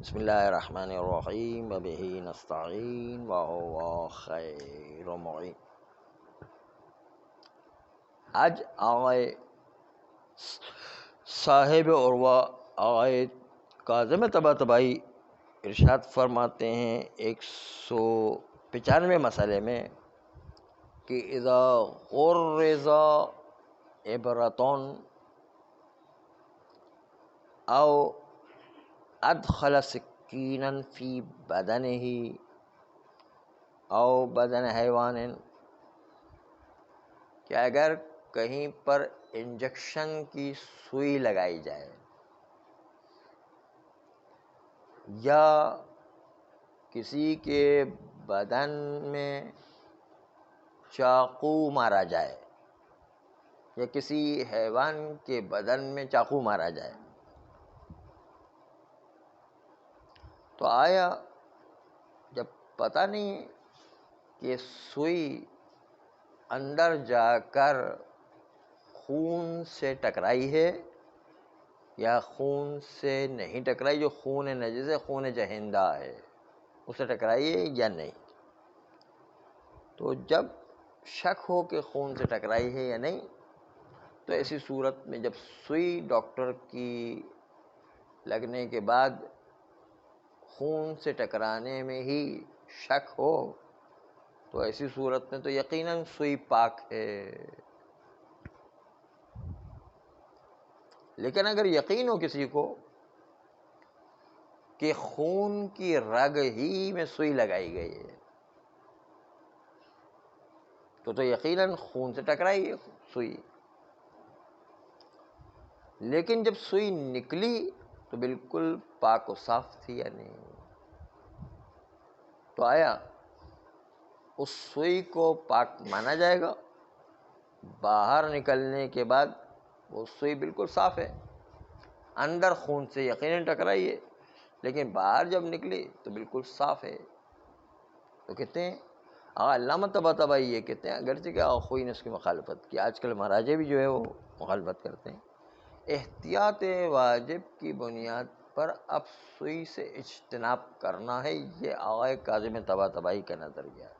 بسم اللہ الرحمن الرحیم وبہ نستعین وهو خیر معین۔ آج آقائے صاحب عروہ آقائے کاظم طباطبائی ارشاد فرماتے ہیں 195 مسئلے میں کہ اذا غرز عبرتون او ادخل سکینا فی بدنہ او بدن حیوان، کہ اگر کہیں پر انجیکشن کی سوئی لگائی جائے یا کسی کے بدن میں چاقو مارا جائے یا کسی حیوان کے بدن میں چاقو مارا جائے، تو آیا جب پتہ نہیں کہ سوئی اندر جا کر خون سے ٹکرائی ہے یا خون سے نہیں ٹکرائی، جو خون نجس ہے، خون جہندہ ہے، اسے ٹکرائی ہے یا نہیں؟ تو جب شک ہو کہ خون سے ٹکرائی ہے یا نہیں، تو ایسی صورت میں جب سوئی ڈاکٹر کی لگنے کے بعد خون سے ٹکرانے میں ہی شک ہو، تو ایسی صورت میں تو یقیناً سوئی پاک ہے۔ لیکن اگر یقین ہو کسی کو کہ خون کی رگ ہی میں سوئی لگائی گئی ہے، تو یقیناً خون سے ٹکرائی ہے سوئی۔ لیکن جب سوئی نکلی تو بالکل پاک و صاف تھی یا نہیں؟ تو آیا اس سوئی کو پاک مانا جائے گا؟ باہر نکلنے کے بعد وہ سوئی بالکل صاف ہے، اندر خون سے یقیناً ٹکرائی ہے، لیکن باہر جب نکلی تو بالکل صاف ہے۔ تو کہتے ہیں علامہ طباطبائی یہ کہتے ہیں، اگرچہ کہ آخوئی نے اس کی مخالفت کی، آج کل مراجع بھی جو ہے وہ مخالفت کرتے ہیں، احتیاط واجب کی بنیاد پر اب سوئی سے اجتناب کرنا ہے، یہ آقائے کاظم طباطبائی کا نظریہ ہے۔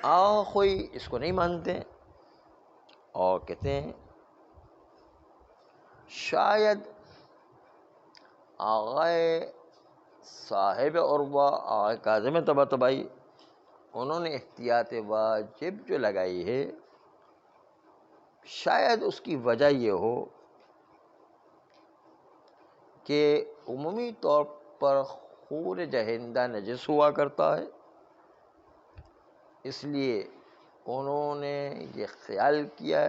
آخوئی اس کو نہیں مانتے اور کہتے ہیں شاید آقائے صاحب عروہ آقائے کاظم طباطبائی انہوں نے احتیاط واجب جو لگائی ہے، شاید اس کی وجہ یہ ہو کہ عمومی طور پر خون جہندہ نجس ہوا کرتا ہے، اس لیے انہوں نے یہ خیال کیا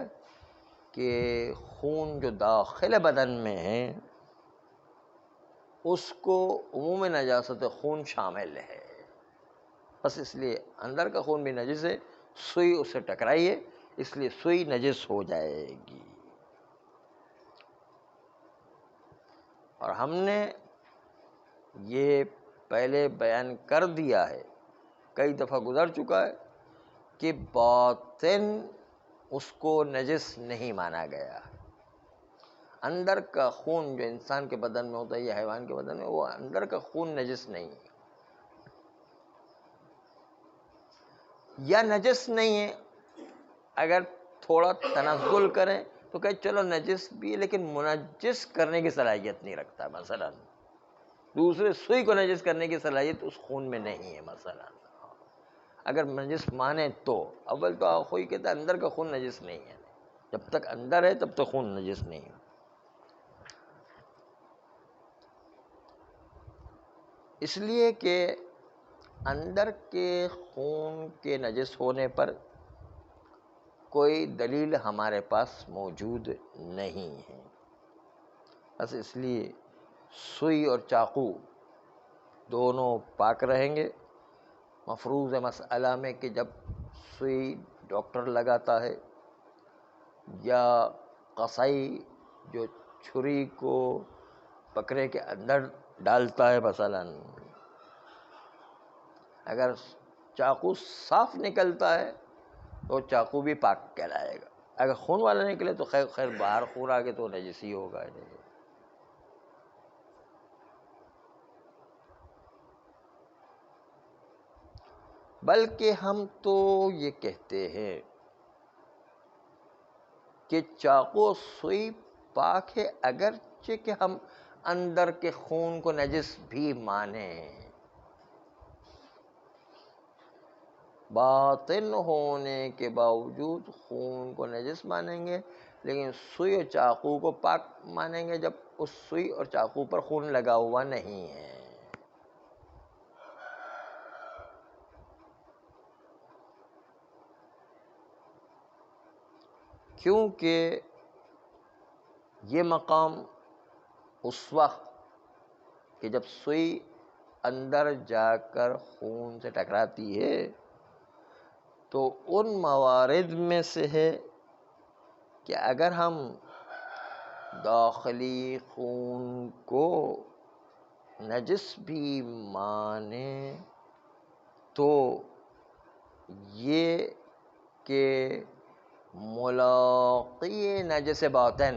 کہ خون جو داخل بدن میں ہے اس کو عموم نجاست خون شامل ہے، بس اس لیے اندر کا خون بھی نجس ہے، سوئی اس سے ٹکرائی ہے، اس لیے سوئی نجس ہو جائے گی۔ اور ہم نے یہ پہلے بیان کر دیا ہے، کئی دفعہ گزر چکا ہے کہ باطن اس کو نجس نہیں مانا گیا۔ اندر کا خون جو انسان کے بدن میں ہوتا ہے یا حیوان کے بدن میں، وہ اندر کا خون نجس نہیں ہے، یا نجس نہیں ہے اگر تھوڑا تنزل کریں تو کہ چلو نجس بھی ہے لیکن منجس کرنے کی صلاحیت نہیں رکھتا، مثلا دوسرے سوئی کو نجس کرنے کی صلاحیت اس خون میں نہیں ہے، مثلا اگر نجس مانے تو اول تو آخوئی کہتا ہے اندر کا خون نجس نہیں ہے، جب تک اندر ہے تب تک خون نجس نہیں ہے۔ اس لیے کہ اندر کے خون کے نجس ہونے پر کوئی دلیل ہمارے پاس موجود نہیں ہے، بس اس لیے سوئی اور چاقو دونوں پاک رہیں گے۔ مفروض مسئلہ میں کہ جب سوئی ڈاکٹر لگاتا ہے یا قصائی جو چھری کو بکرے کے اندر ڈالتا ہے، مثلا اگر چاقو صاف نکلتا ہے تو چاقو بھی پاک کہلائے گا، اگر خون والا نکلے تو خیر باہر خون آگے تو نجس ہی ہوگا۔ بلکہ ہم تو یہ کہتے ہیں کہ چاقو سوئی پاک ہے، اگرچہ کہ ہم اندر کے خون کو نجس بھی مانیں، باطن ہونے کے باوجود خون کو نجس مانیں گے، لیکن سوئی اور چاقو کو پاک مانیں گے جب اس سوئی اور چاقو پر خون لگا ہوا نہیں ہے۔ کیونکہ یہ مقام اس وقت کہ جب سوئی اندر جا کر خون سے ٹکراتی ہے تو ان موارد میں سے ہے کہ اگر ہم داخلی خون کو نجس بھی مانیں تو یہ کہ ملاقی نجس باطن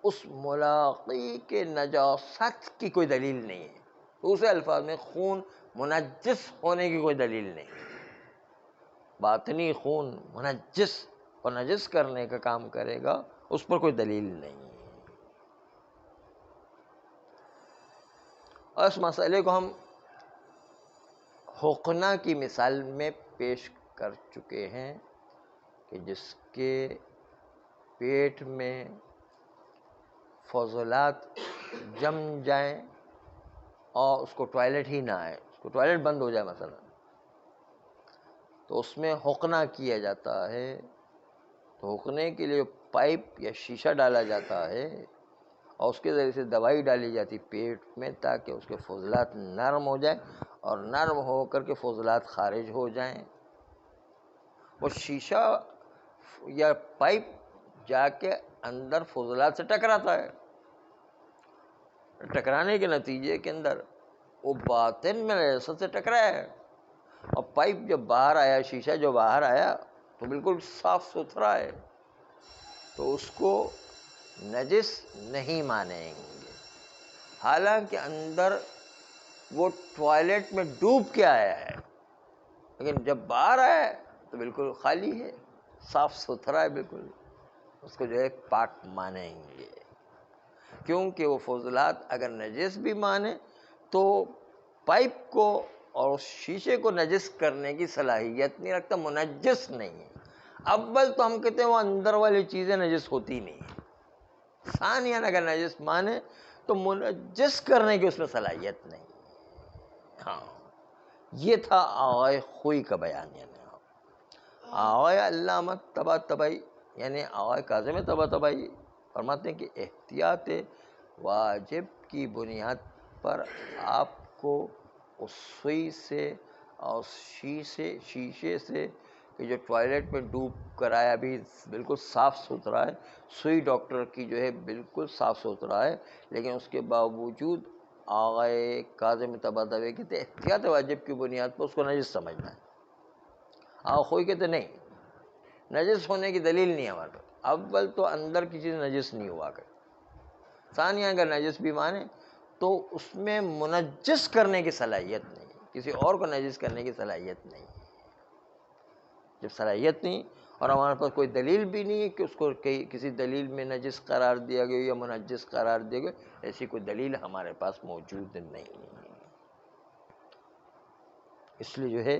اس ملاقی کے نجاست کی کوئی دلیل نہیں ہے۔ دوسرے الفاظ میں خون منجس ہونے کی کوئی دلیل نہیں، باطنی خون منجس اور نجس کرنے کا کام کرے گا، اس پر کوئی دلیل نہیں ہے۔ اور اس مسئلے کو ہم حقنہ کی مثال میں پیش کر چکے ہیں کہ جس کے پیٹ میں فضلات جم جائیں اور اس کو ٹوائلٹ ہی نہ آئے، اس کو ٹوائلٹ بند ہو جائے مثلا، تو اس میں حقنہ کیا جاتا ہے۔ تو حقنے کے لیے پائپ یا شیشہ ڈالا جاتا ہے اور اس کے ذریعے سے دوائی ڈالی جاتی پیٹ میں تاکہ اس کے فضلات نرم ہو جائیں، اور نرم ہو کر کے فضلات خارج ہو جائیں۔ وہ شیشہ یا پائپ جا کے اندر فضلات سے ٹکراتا ہے، ٹکرانے کے نتیجے کے اندر وہ باطن میں نجاست سے ٹکرایا ہے، اور پائپ جب باہر آیا، شیشہ جو باہر آیا تو بالکل صاف ستھرا ہے، تو اس کو نجس نہیں مانیں گے، حالانکہ اندر وہ ٹوائلٹ میں ڈوب کے آیا ہے، لیکن جب باہر آیا ہے تو بالکل خالی ہے، صاف ستھرا ہے، بالکل اس کو جو ہے پاک مانیں گے۔ کیونکہ وہ فضلات اگر نجس بھی مانے تو پائپ کو اور شیشے کو نجس کرنے کی صلاحیت نہیں رکھتا، منجس نہیں ہے۔ اول تو ہم کہتے ہیں وہ اندر والی چیزیں نجس ہوتی نہیں ہیں، ثانیاً اگر نجس مانے تو منجس کرنے کی اس میں صلاحیت نہیں۔ ہاں، یہ تھا آغائے خوئی کا بیان۔ یعنی آغائے علامہ طباطبائی یعنی آغائے کاظم طباطبائی فرماتے ہیں کہ احتیاط واجب کی بنیاد پر آپ کو اس سوئی سے اور شیشے سے کہ جو ٹوائلٹ میں ڈوب کر آیا بھی بالکل صاف ستھرا ہے، سوئی ڈاکٹر کی جو ہے بالکل صاف ستھرا ہے، لیکن اس کے باوجود آغائے کاظم طباطبائی کہتے احتیاط واجب کی بنیاد پر اس کو نجس سمجھنا ہے۔ خوئی کہتے نہیں، نجس ہونے کی دلیل نہیں ہمارے پاس۔ اول تو اندر کی چیز نجس نہیں ہوا کرتی، ثانیہ اگر نجس بھی مانے تو اس میں منجس کرنے کی صلاحیت نہیں، کسی اور کو نجس کرنے کی صلاحیت نہیں۔ جب صلاحیت نہیں اور ہمارے پاس کوئی دلیل بھی نہیں ہے کہ اس کو کسی دلیل میں نجس قرار دیا گیا یا منجس قرار دیا گیا، ایسی کوئی دلیل ہمارے پاس موجود نہیں ہے، اس لیے جو ہے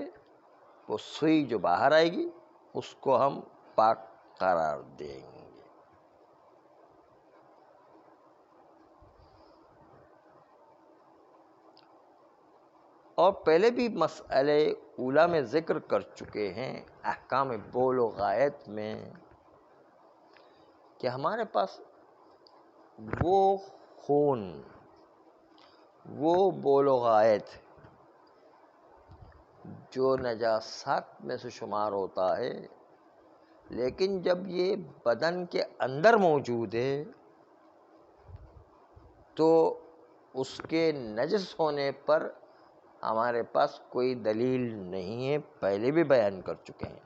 وہ سوئی جو باہر آئے گی اس کو ہم پاک قرار دیں گے۔ اور پہلے بھی مسئلے اولیٰ میں ذکر کر چکے ہیں احکام بول و غائط میں کہ ہمارے پاس وہ خون، وہ بول و غائط جو نجاسات میں سے شمار ہوتا ہے، لیکن جب یہ بدن کے اندر موجود ہے تو اس کے نجس ہونے پر ہمارے پاس کوئی دلیل نہیں ہے، پہلے بھی بیان کر چکے ہیں۔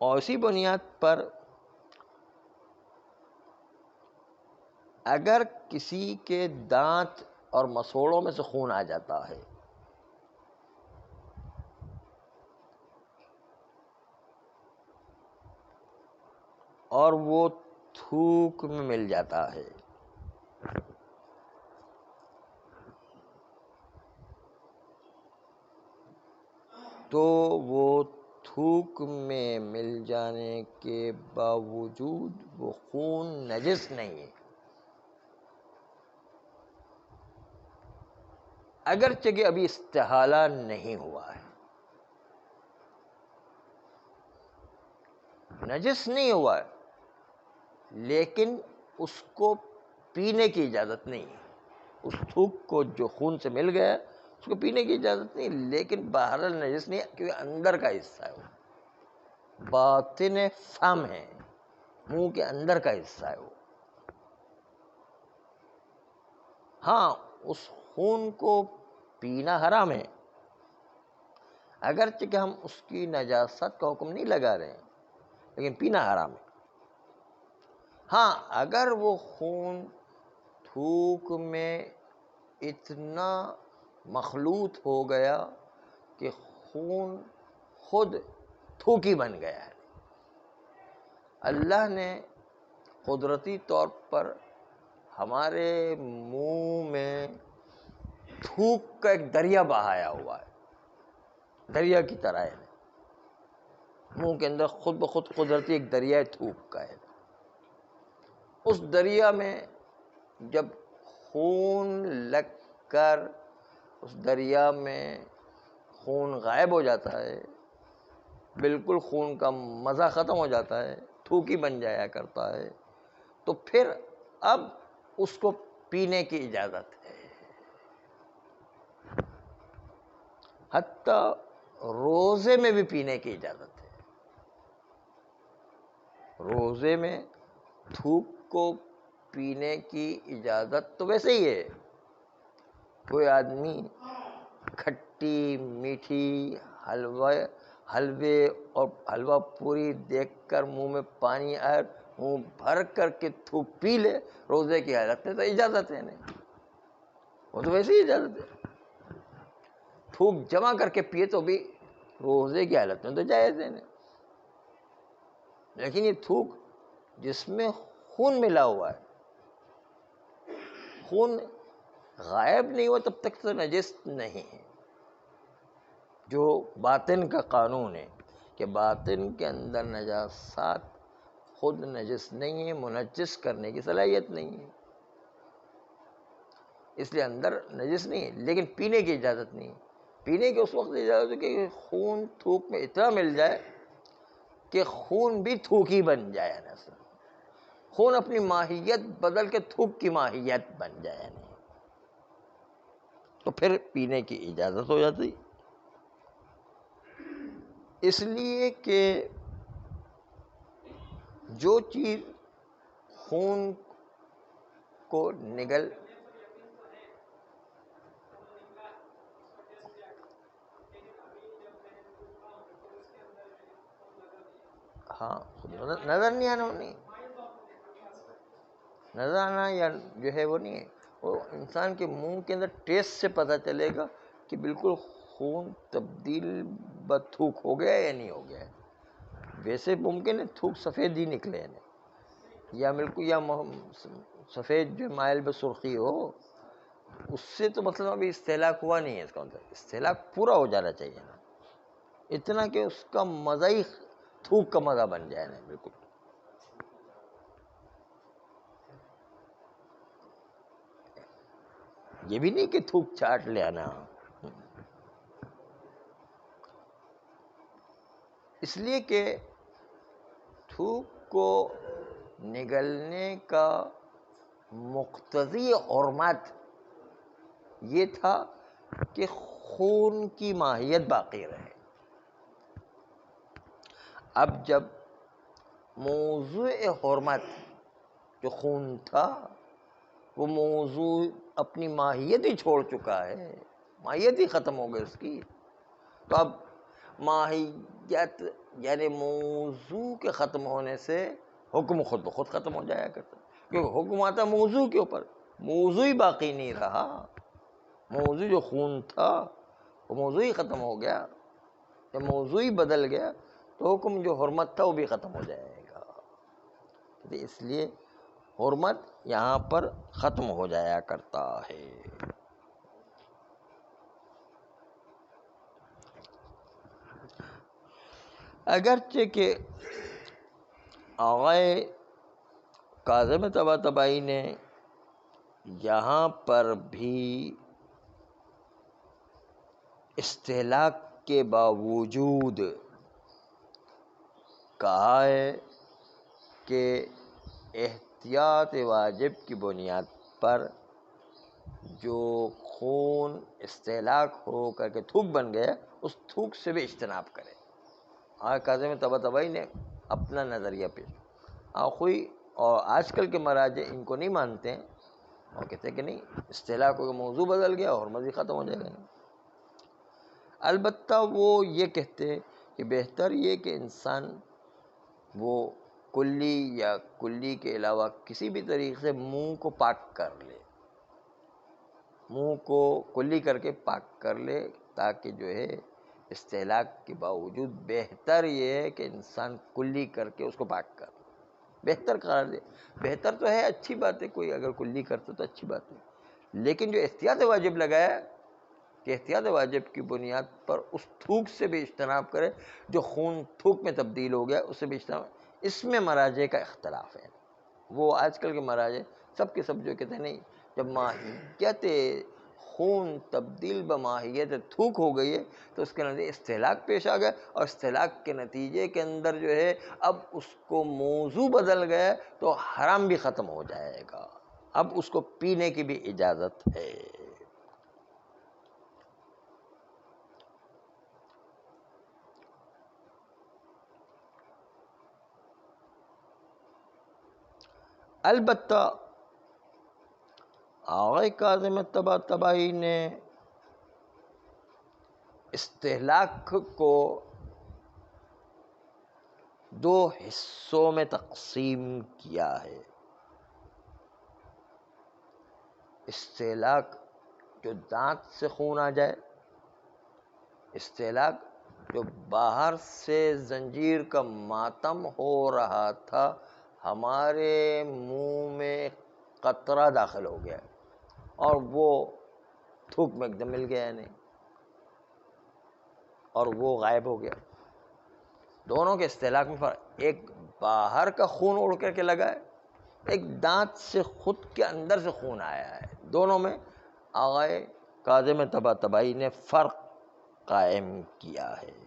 اور اسی بنیاد پر اگر کسی کے دانت اور مسوڑوں میں سے خون آ جاتا ہے اور وہ تھوک میں مل جاتا ہے تو وہ تھوک میں مل جانے کے باوجود وہ خون نجس نہیں ہے، اگرچہ کہ ابھی استحالہ نہیں ہوا ہے، نجس نہیں ہوا ہے، لیکن اس کو پینے کی اجازت نہیں ہے۔ اس تھوک کو جو خون سے مل گیا اس کو پینے کی اجازت نہیں، لیکن بہرحال نجس نہیں ہے کیونکہ اندر کا حصہ ہے، وہ باطن فم ہے، منہ کے اندر کا حصہ ہے وہ۔ ہاں اس خون کو پینا حرام ہے، اگرچہ کہ ہم اس کی نجاست کا حکم نہیں لگا رہے ہیں، لیکن پینا حرام ہے۔ ہاں اگر وہ خون تھوک میں اتنا مخلوط ہو گیا کہ خون خود تھوکی بن گیا ہے، اللہ نے قدرتی طور پر ہمارے منہ میں تھوک کا ایک دریا بہایا ہوا ہے، دریا کی طرح ہے، منہ کے اندر خود بخود قدرتی ایک دریا تھوک کا ہے۔ اس دریا میں جب خون لگ کر اس دریا میں خون غائب ہو جاتا ہے، بالکل خون کا مزہ ختم ہو جاتا ہے، تھوکی بن جایا کرتا ہے، تو پھر اب اس کو پینے کی اجازت ہے، حتیٰ روزے میں بھی پینے کی اجازت ہے۔ روزے میں تھوک کو پینے کی اجازت تو ویسے ہی ہے، کوئی آدمی کھٹی میٹھی حلوے اور حلوہ پوری دیکھ کر منہ میں پانی آئے، منہ بھر کر کے تھوک پی لے روزے کی حالت میں، تو اجازت ہے نہیں، وہ تو ویسے ہی اجازت ہے۔ تھوک جمع کر کے پیے تو بھی روزے کی حالت میں تو جائز ہے نہیں، لیکن یہ تھوک جس میں خون ملا ہوا ہے، خون غائب نہیں ہوا تب تک تو نجس نہیں ہے۔ جو باطن کا قانون ہے کہ باطن کے اندر نجاسات خود نجس نہیں ہے، منجس کرنے کی صلاحیت نہیں ہے، اس لیے اندر نجس نہیں ہے، لیکن پینے کی اجازت نہیں ہے۔ پینے کی اس وقت اجازت ہے کہ خون تھوک میں اتنا مل جائے کہ خون بھی تھوک ہی بن جائے، خون اپنی ماہیت بدل کے تھوک کی ماہیت بن جائے، تو پھر پینے کی اجازت ہو جاتی۔ اس لیے کہ جو چیز خون کو نگل ہاں نظر نہیں آنا، نہیں نظر آنا یا جو ہے وہ نہیں ہے، وہ انسان کے منہ کے اندر ٹیسٹ سے پتہ چلے گا کہ بالکل خون تبدیل بتھوک ہو گیا یا نہیں ہو گیا۔ ویسے ممکن ہے تھوک سفید ہی نکلے یا بالکل یا سفید جو مائل بسرخی ہو، اس سے تو مطلب ابھی استہلاک ہوا نہیں ہے، اس کا مطلب استہلاک پورا ہو جانا چاہیے نا، اتنا کہ اس کا مزہ ہی تھوک کا مزہ بن جائے نا، بالکل۔ یہ بھی نہیں کہ تھوک چاٹ لے آنا، اس لیے کہ تھوک کو نگلنے کا مقتضی حرمت یہ تھا کہ خون کی ماہیت باقی رہے۔ اب جب موضوع حرمت جو خون تھا وہ موضوع اپنی ماہیت ہی چھوڑ چکا ہے، ماہیت ہی ختم ہو گئی اس کی، تو اب ماہیت یعنی موضوع کے ختم ہونے سے حکم خود بخود ختم ہو جایا کرتا، کیونکہ حکم آتا موضوع کے اوپر، موضوع ہی باقی نہیں رہا، موضوع جو خون تھا وہ موضوع ہی ختم ہو گیا، جب موضوع ہی بدل گیا تو حکم جو حرمت تھا وہ بھی ختم ہو جائے گا، اس لیے حرمت یہاں پر ختم ہو جایا کرتا ہے۔ اگرچہ کہ آغائے کاظم طباطبائی نے یہاں پر بھی استہلاک کے باوجود کہا ہے کہ احتیاط واجب کی بنیاد پر جو خون استہلاک ہو کر کے تھوک بن گیا اس تھوک سے بھی اجتناب کرے۔ کاظم طباطبائی نے اپنا نظریہ پیش، آخوئی اور آج کل کے مراجع ان کو نہیں مانتے ہیں اور کہتے ہیں کہ نہیں، استہلاک ہو کے موضوع بدل گیا اور مزید ختم ہو جائے گا۔ البتہ وہ یہ کہتے ہیں کہ بہتر یہ کہ انسان وہ کلی یا کلی کے علاوہ کسی بھی طریقے سے منہ کو پاک کر لے، منہ کو کلی کر کے پاک کر لے، تاکہ جو ہے استہلاک کے باوجود بہتر یہ ہے کہ انسان کلی کر کے اس کو پاک کر، بہتر قرار دے۔ بہتر تو ہے، اچھی بات ہے، کوئی اگر کلی کرتا تو اچھی بات ہے، لیکن جو احتیاط واجب لگایا کہ احتیاط واجب کی بنیاد پر اس تھوک سے بھی اجتناب کرے جو خون تھوک میں تبدیل ہو گیا، اس سے بھی اجتناب، اس میں مراجع کا اختلاف ہے۔ وہ آج کل کے مراجع سب کے سب جو کہتے ہیں نہیں، جب ماہیت خون تبدیل بماہیت تھوک ہو گئی ہے تو اس کے نتیجے استہلاک پیش آ گیا، اور استہلاک کے نتیجے کے اندر جو ہے اب اس کو موضوع بدل گیا تو حرام بھی ختم ہو جائے گا، اب اس کو پینے کی بھی اجازت ہے۔ البتہ آغائے کاظم طباطبائی نے استہلاک کو دو حصوں میں تقسیم کیا ہے۔ استہلاک جو دانت سے خون آ جائے، استہلاک جو باہر سے زنجیر کا ماتم ہو رہا تھا، ہمارے منہ میں قطرہ داخل ہو گیا اور وہ تھوک میں ایک دم مل گیا نہیں اور وہ غائب ہو گیا۔ دونوں کے استہلاک میں فرق، ایک باہر کا خون اڑ کر کے لگا ہے، ایک دانت سے خود کے اندر سے خون آیا ہے، دونوں میں آغائے کاظم طباطبائی نے فرق قائم کیا ہے۔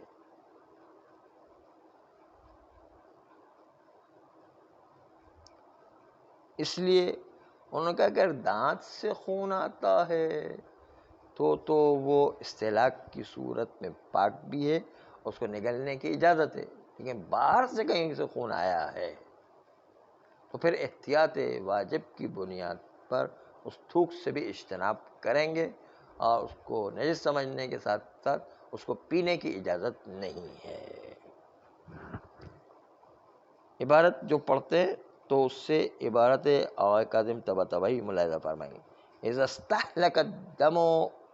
اس لیے انہوں نے کہا کہ اگر دانت سے خون آتا ہے تو وہ استہلاک کی صورت میں پاک بھی ہے، اس کو نگلنے کی اجازت ہے، لیکن باہر سے کہیں سے خون آیا ہے تو پھر احتیاط واجب کی بنیاد پر اس تھوک سے بھی اجتناب کریں گے، اور اس کو نجس سمجھنے کے ساتھ ساتھ اس کو پینے کی اجازت نہیں ہے۔ عبارت جو پڑھتے ہیں تو اس سے عبارت آغائے کاظم طباطبائی ملاحظہ فرمائیں۔ اذا استحلق الدم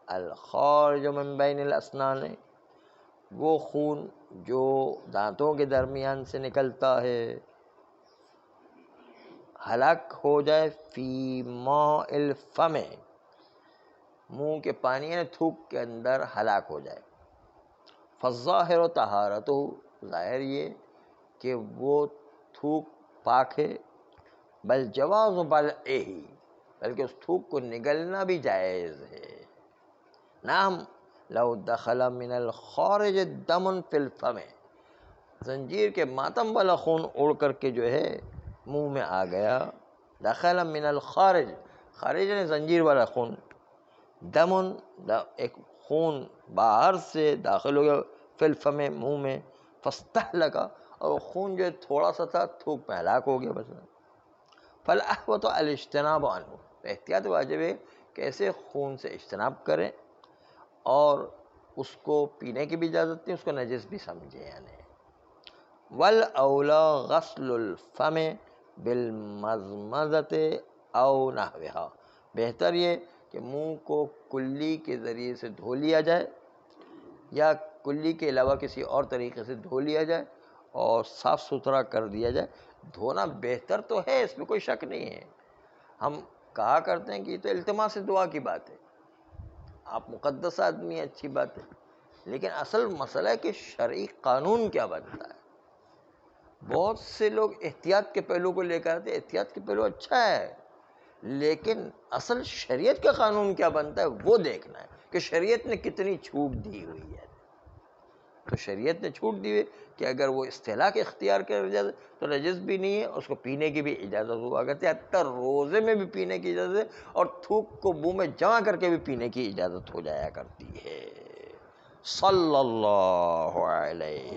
الخارج من بین الاسنان، وہ خون جو دانتوں کے درمیان سے نکلتا ہے، ہلاک ہو جائے فی ماء الفم، منہ کے پانی یعنی تھوک کے اندر ہلاک ہو جائے، فالظاہر طہارتہ، ظاہر یہ کہ وہ تھوک پاک ہے، بل جواز بلعہ، بلکہ اس تھوک کو نگلنا بھی جائز ہے۔ نعم لو دخل من الخارج دم فی الفم، زنجیر کے ماتم والا خون اڑ کر کے جو ہے منہ میں آ گیا، دخل من الخارج، خارج یعنی زنجیر والا خون، دم ایک خون باہر سے داخل ہو گیا، فی الفم منہ میں، فاستحلق، اور خون جو تھوڑا سا تھا تھوک میں ہلاک ہو گیا بس۔ فالاحوط الاجتناب عنہ، احتیاط واجب ہے کہ ایسے خون سے اجتناب کریں اور اس کو پینے کی بھی اجازت نہیں، اس کو نجس بھی سمجھے یعنی۔ والاولی غسل الفم بالمضمضۃ او نحوہا، بہتر یہ کہ منہ کو کلی کے ذریعے سے دھو لیا جائے یا کلی کے علاوہ کسی اور طریقے سے دھو لیا جائے اور صاف ستھرا کر دیا جائے۔ دھونا بہتر تو ہے، اس میں کوئی شک نہیں ہے۔ ہم کہا کرتے ہیں کہ یہ تو التماس دعا کی بات ہے، آپ مقدس آدمی ہیں، اچھی بات ہے، لیکن اصل مسئلہ ہے کہ شرعی قانون کیا بنتا ہے۔ بہت سے لوگ احتیاط کے پہلو کو لے کر آتے ہیں، احتیاط کے پہلو اچھا ہے، لیکن اصل شریعت کا قانون کیا بنتا ہے وہ دیکھنا ہے کہ شریعت نے کتنی چھوٹ دی ہوئی ہے۔ تو شریعت نے چھوٹ دی ہے کہ اگر وہ استہلاک اختیار کر جائے تو نجس بھی نہیں ہے، اس کو پینے کی بھی اجازت ہوا کرتی ہے، حتیٰ روزے میں بھی پینے کی اجازت ہے، اور تھوک کو منہ میں جمع کر کے بھی پینے کی اجازت ہو جایا کرتی ہے۔ صلی اللہ علیہ